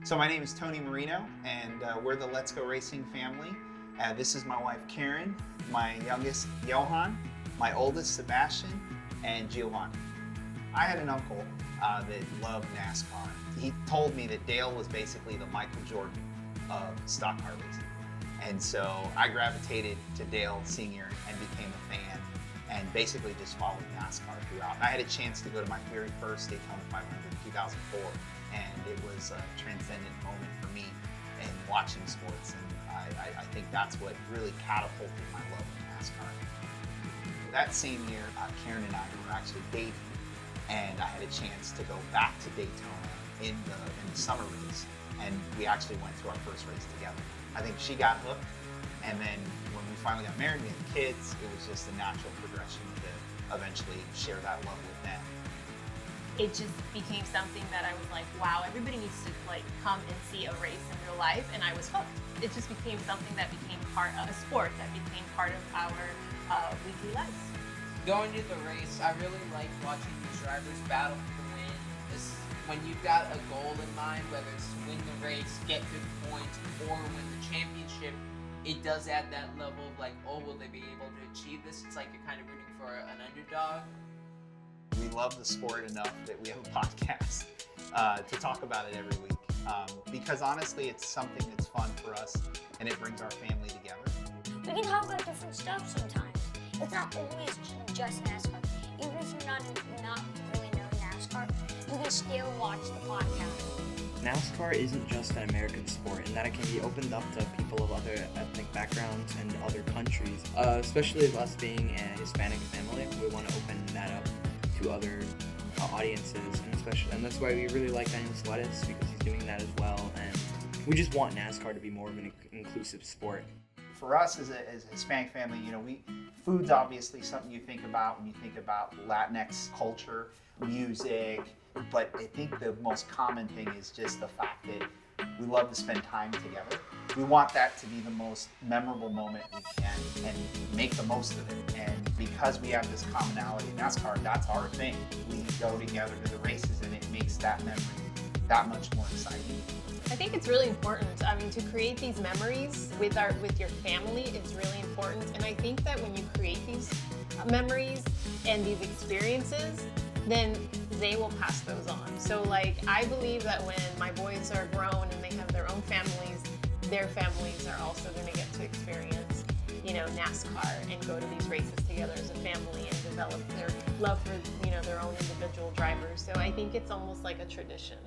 So my name is Tony Mourino, and we're the Let's Go Racing family. This is my wife Karen, my youngest Johan, my oldest Sebastian, and Giovanni. I had an uncle that loved NASCAR. He told me that Dale was basically the Michael Jordan of stock car racing. And so I gravitated to Dale Sr. and became a fan and basically just followed NASCAR throughout. I had a chance to go to my very first Daytona 500 in 2004, and it was a transcendent moment for me in watching sports, and I think that's what really catapulted my love of NASCAR. That same year, Karen and I were actually dating, and I had a chance to go back to Daytona in the summer race, and we actually went to our first race together. I think she got hooked, and then when we finally got married, we had kids, it was just a natural progression to eventually share that love with them. It just became something that I was like, wow, everybody needs to come and see a race in real life, and I was hooked. It just became something that became part of a sport, that became part of our weekly lives. Going to the race, I really like watching these drivers battle for the win. When you've got a goal in mind, whether it's to win the race, get good points, or win the championship, it does add that level of like, oh, will they be able to achieve this? It's like you're kind of rooting for an underdog. We love the sport enough that we have a podcast to talk about it every week. Because honestly, it's something that's fun for us, and it brings our family together. We can talk about different stuff sometimes. It's not always just NASCAR. Even if you're not really know NASCAR, you can still watch the podcast. NASCAR isn't just an American sport, in that it can be opened up to people of other ethnic backgrounds and other countries. Especially with us being a Hispanic family, we want to open that up to other audiences, and that's why we really like Daniel Suarez, because he's doing that as well, and we just want NASCAR to be more of an inclusive sport. For us as a Hispanic family, food's obviously something you think about when you think about Latinx culture, music, but I think the most common thing is just the fact that we love to spend time together. We want that to be the most memorable moment we can and make the most of it. And because we have this commonality in NASCAR, that's our thing. We go together to the races, and it makes that memory that much more exciting. I think it's really important. I mean, to create these memories with your family is really important. And I think that when you create these memories and these experiences, then they will pass those on. So I believe that when my boys are grown and they have their own families, their families are also going to get to experience, NASCAR and go to these races together as a family and develop their love for, their own individual drivers. So I think it's almost like a tradition.